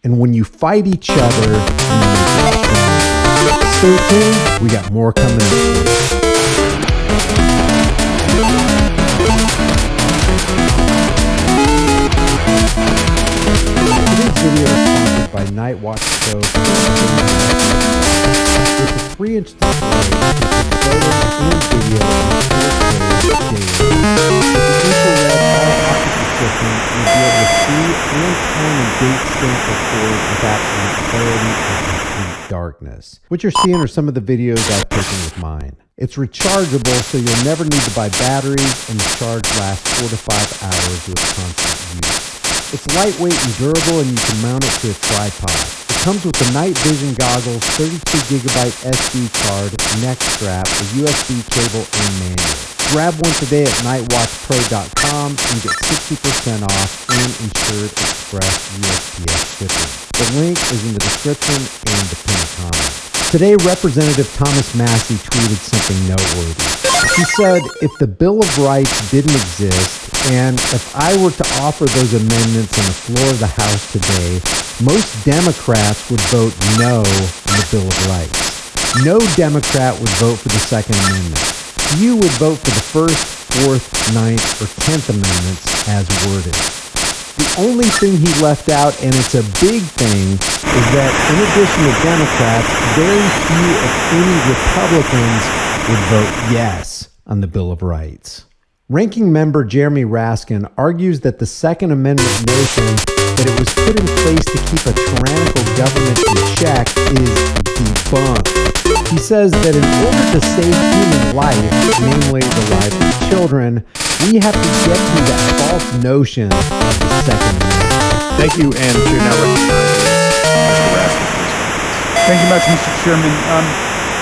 And when you fight each other, you make it stronger. Stay tuned, we got more coming up. Today's video is sponsored by Night Watch Pro. It's a 3-inch display with photos and video in 4K daily. With the infrared all-optical system, you'll be able to see and time and date stamp record with absolute clarity and complete darkness. What you're seeing are some of the videos I've taken with mine. It's rechargeable, so you'll never need to buy batteries, and the charge lasts 4 to 5 hours with constant use. It's lightweight and durable, and you can mount it to a tripod. It comes with the night vision goggles, 32GB SD card, neck strap, a USB cable, and manual. Grab one today at nightwatchpro.com and get 60% off and insured express USPS shipping. The link is in the description and the pinned comment. Today, Representative Thomas Massey tweeted something noteworthy. He said, if the Bill of Rights didn't exist, and if I were to offer those amendments on the floor of the House today, most Democrats would vote no on the Bill of Rights. No Democrat would vote for the Second Amendment. You would vote for the First, Fourth, Ninth, or 10th Amendments as worded. The only thing he left out, and it's a big thing, is that in addition to Democrats, very few, if any, Republicans would vote yes on the Bill of Rights. Ranking member Jeremy Raskin argues that the Second Amendment notion that it was put in place to keep a tyrannical government in check is debunked. He says that in order to save human life, namely the lives of children, we have to get through that false notion of the Second Amendment. Thank you, and to now recognize Mr. Raskin. Thank you much, Mr. Chairman.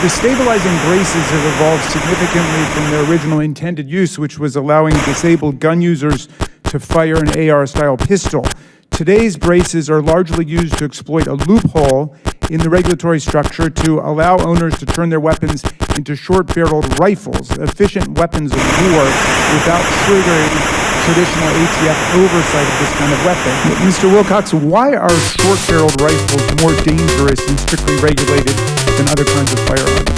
The stabilizing braces have evolved significantly from their original intended use, which was allowing disabled gun users to fire an AR-style pistol. Today's braces are largely used to exploit a loophole in the regulatory structure to allow owners to turn their weapons into short-barreled rifles, efficient weapons of war, without triggering traditional ATF oversight of this kind of weapon. Mr. Wilcox, why are short-barreled rifles more dangerous and strictly regulated than other kinds of firearms?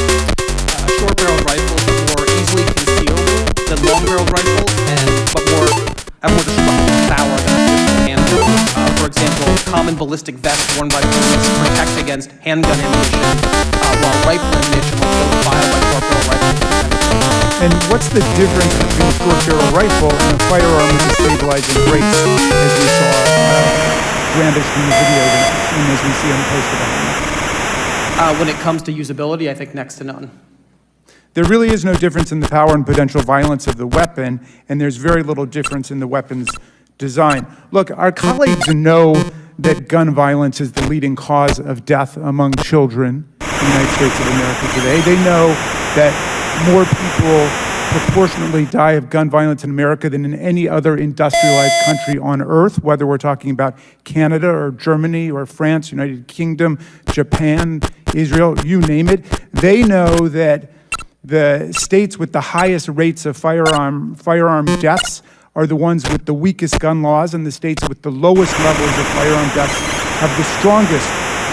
Short-barreled rifles are more easily concealable than long-barreled rifles, but have more destructive power than traditional handguns. For example, common ballistic vests worn by police protect against handgun ammunition, while rifle ammunition will kill fire by short-barrel rifles. And what's the difference between a short-barrel rifle and a firearm with a stabilizing brace, as we saw brandished in the video and as we see on the poster behind me? When it comes to usability, I think next to none. There really is no difference in the power and potential violence of the weapon, and there's very little difference in the weapon's design. Look, our colleagues know that gun violence is the leading cause of death among children in the United States of America today. They know that more people proportionately die of gun violence in America than in any other industrialized country on earth, whether we're talking about Canada or Germany or France, United Kingdom, Japan, Israel, you name it. They know that the states with the highest rates of firearm deaths are the ones with the weakest gun laws, and the states with the lowest levels of firearm deaths have the strongest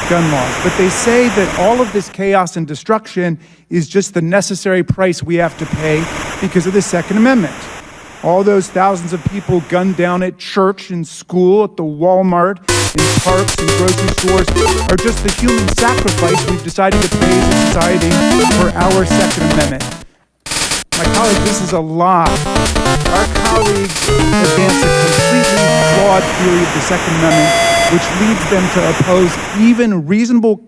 gun laws. But they say that all of this chaos and destruction is just the necessary price we have to pay because of the Second Amendment. All those thousands of people gunned down at church, in school, at the Walmart, in parks and grocery stores are just the human sacrifice we've decided to pay as a society for our Second Amendment. My colleagues, this is a lie. Our colleagues advance a completely flawed theory of the Second Amendment, which leads them to oppose even reasonable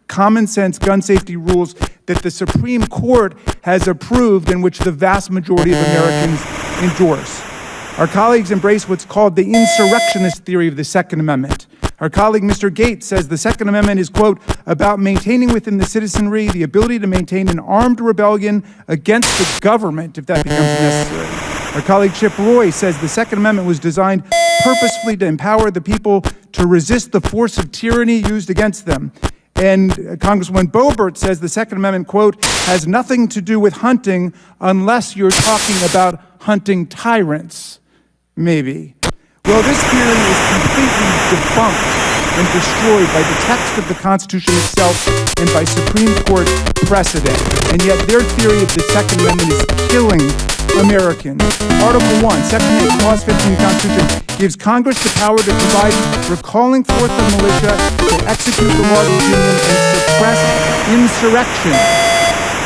common sense gun safety rules that the Supreme Court has approved and which the vast majority of Americans endorse. Our colleagues embrace what's called the insurrectionist theory of the Second Amendment. Our colleague, Mr. Gates, says the Second Amendment is, quote, about maintaining within the citizenry the ability to maintain an armed rebellion against the government if that becomes necessary. Our colleague Chip Roy says the Second Amendment was designed purposefully to empower the people to resist the force of tyranny used against them. And Congresswoman Boebert says the Second Amendment, quote, has nothing to do with hunting unless you're talking about hunting tyrants, maybe. Well, this theory is completely debunked and destroyed by the text of the Constitution itself and by Supreme Court precedent. And yet their theory of the Second Amendment is killing Americans. Article 1, Section 8, Clause 15 of the Constitution gives Congress the power to provide for calling forth the militia to execute the laws of the Union and suppress insurrection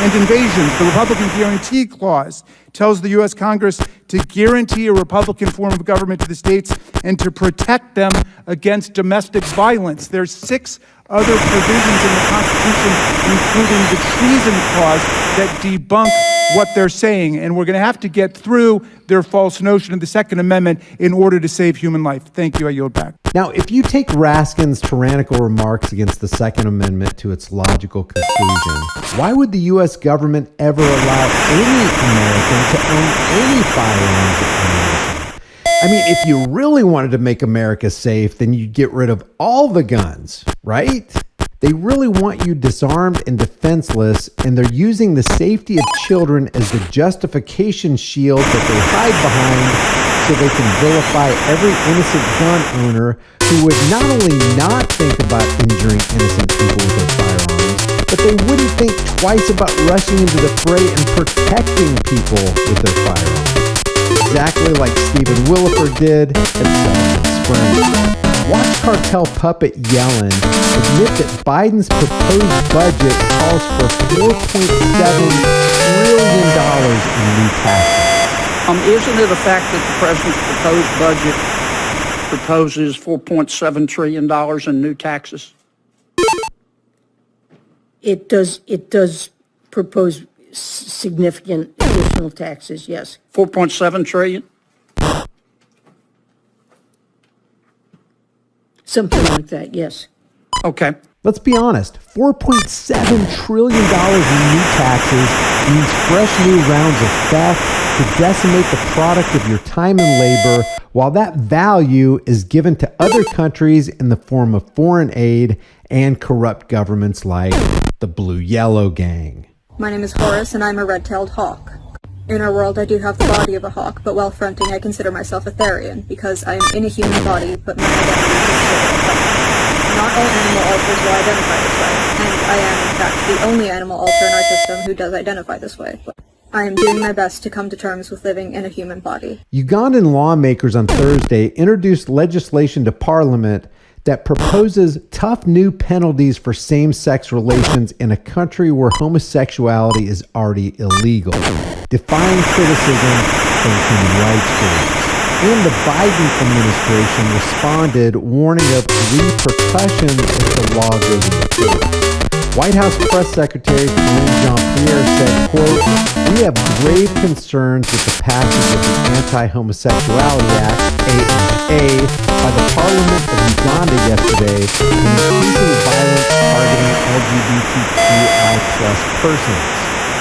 and invasions. The Republican Guarantee Clause tells the U.S. Congress to guarantee a Republican form of government to the states and to protect them against domestic violence. There's 6 other provisions in the Constitution, including the Treason Clause, that debunk what they're saying. And we're going to have to get through their false notion of the Second Amendment in order to save human life. Thank you. I yield back. Now, if you take Raskin's tyrannical remarks against the Second Amendment to its logical conclusion, why would the U.S. government ever allow any American to own any firearms or ammunition? I mean, if you really wanted to make America safe, then you'd get rid of all the guns, right? They really want you disarmed and defenseless, and they're using the safety of children as the justification shield that they hide behind so they can vilify every innocent gun owner who would not only not think about injuring innocent people with their firearms, but they wouldn't think twice about rushing into the fray and protecting people with their firearms. Exactly like Stephen Williford did at Summerlin Springs. Watch cartel puppet Yellen admit that Biden's proposed budget calls for $4.7 trillion in new taxes. Isn't it a fact that the president's proposed budget proposes $4.7 trillion in new taxes? It does propose significant additional taxes, yes. 4.7 trillion? Something like that, yes. Okay. Let's be honest, $4.7 trillion in new taxes means fresh new rounds of theft to decimate the product of your time and labor, while that value is given to other countries in the form of foreign aid and corrupt governments like the Blue-Yellow Gang. My name is Horace, and I'm a red-tailed hawk. In our world, I do have the body of a hawk, but while fronting, I consider myself a Therian, because I am in a human body, but my identity is still a hawk. Not all animal alters will identify this way, and I am, in fact, the only animal alter in our system who does identify this way. I am doing my best to come to terms with living in a human body. Ugandan lawmakers on Thursday introduced legislation to Parliament that proposes tough new penalties for same-sex relations in a country where homosexuality is already illegal, defying criticism from human rights groups. And the Biden administration responded, warning of repercussions if the law goes into force. White House Press Secretary Karine Jean-Pierre said, quote, "We have grave concerns with the passage of the Anti-Homosexuality Act, AHA, by the Parliament of Uganda yesterday and increasing violence targeting LGBTQI+ persons."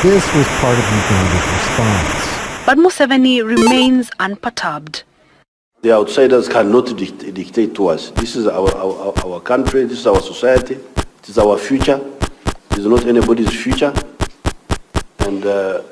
This was part of Uganda's response. But Museveni remains unperturbed. The outsiders cannot dictate to us. This is our country, this is our society, it is our future. It is not anybody's future. And the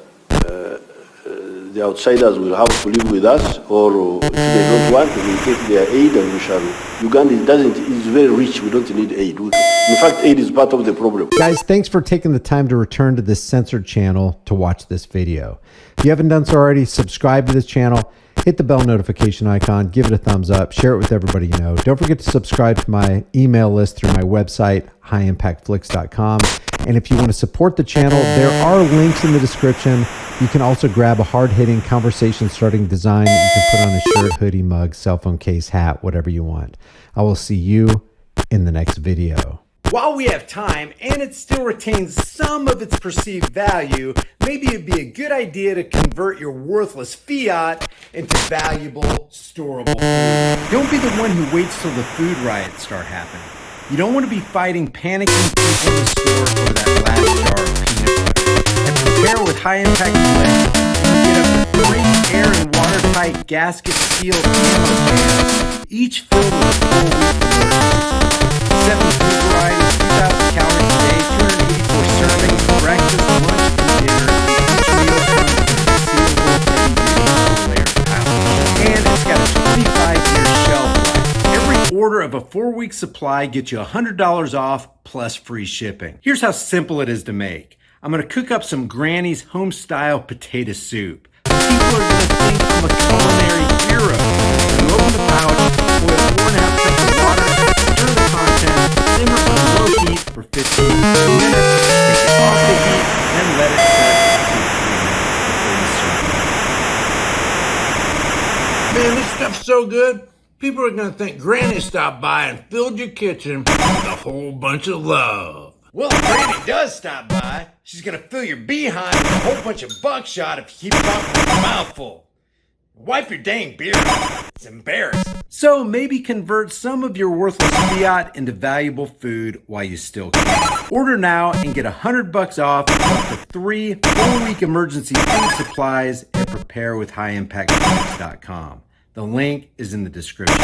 outsiders will have to live with us, or if they don't want, we will take their aid and we shall. Uganda is very rich, we don't need aid. In fact, aid is part of the problem. Guys, thanks for taking the time to return to this censored channel to watch this video. If you haven't done so already, subscribe to this channel, hit the bell notification icon, give it a thumbs up, share it with everybody you know. Don't forget to subscribe to my email list through my website, highimpactflix.com. And if you want to support the channel, there are links in the description. You can also grab a hard-hitting, conversation-starting design that you can put on a shirt, hoodie, mug, cell phone case, hat, whatever you want. I will see you in the next video. While we have time and it still retains some of its perceived value, maybe it'd be a good idea to convert your worthless fiat into valuable, storable food. Don't be the one who waits till the food riots start happening. You don't want to be fighting panicking people in the store over that last jar of peanut butter. And prepare with high-impact flex. You can get up to 3 air and watertight gasket-sealed ammo cans, each filled with a 4-week emergency. 7 food varieties, 2,000 calories a day, 284 servings, breakfast, lunch, and dinner. Each meal comes in a sealable, heavy-duty layered pouch. And it's got a 25-year shelf life. Every order of a a 4-week supply, get you $100 off plus free shipping. Here's how simple it is to make. I'm going to cook up some Granny's home-style potato soup. People are going to think I'm a culinary hero. You open the pouch, boil 4.5 cups of water, stir the contents, simmer on low heat for 15 minutes, take it off the heat, then let it set for 2 to 3 minutes before you serve it. Man, this stuff's so good. People are going to think Granny stopped by and filled your kitchen with a whole bunch of love. Well, if Granny does stop by, she's gonna fill your behind with a whole bunch of buckshot if you keep talking with your mouth full. Wipe your dang beard off. It's embarrassing. So maybe convert some of your worthless fiat into valuable food while you still can. Order now and get $100 off up to 3 4-week emergency food supplies at preparewithhighimpactfoods.com. The link is in the description.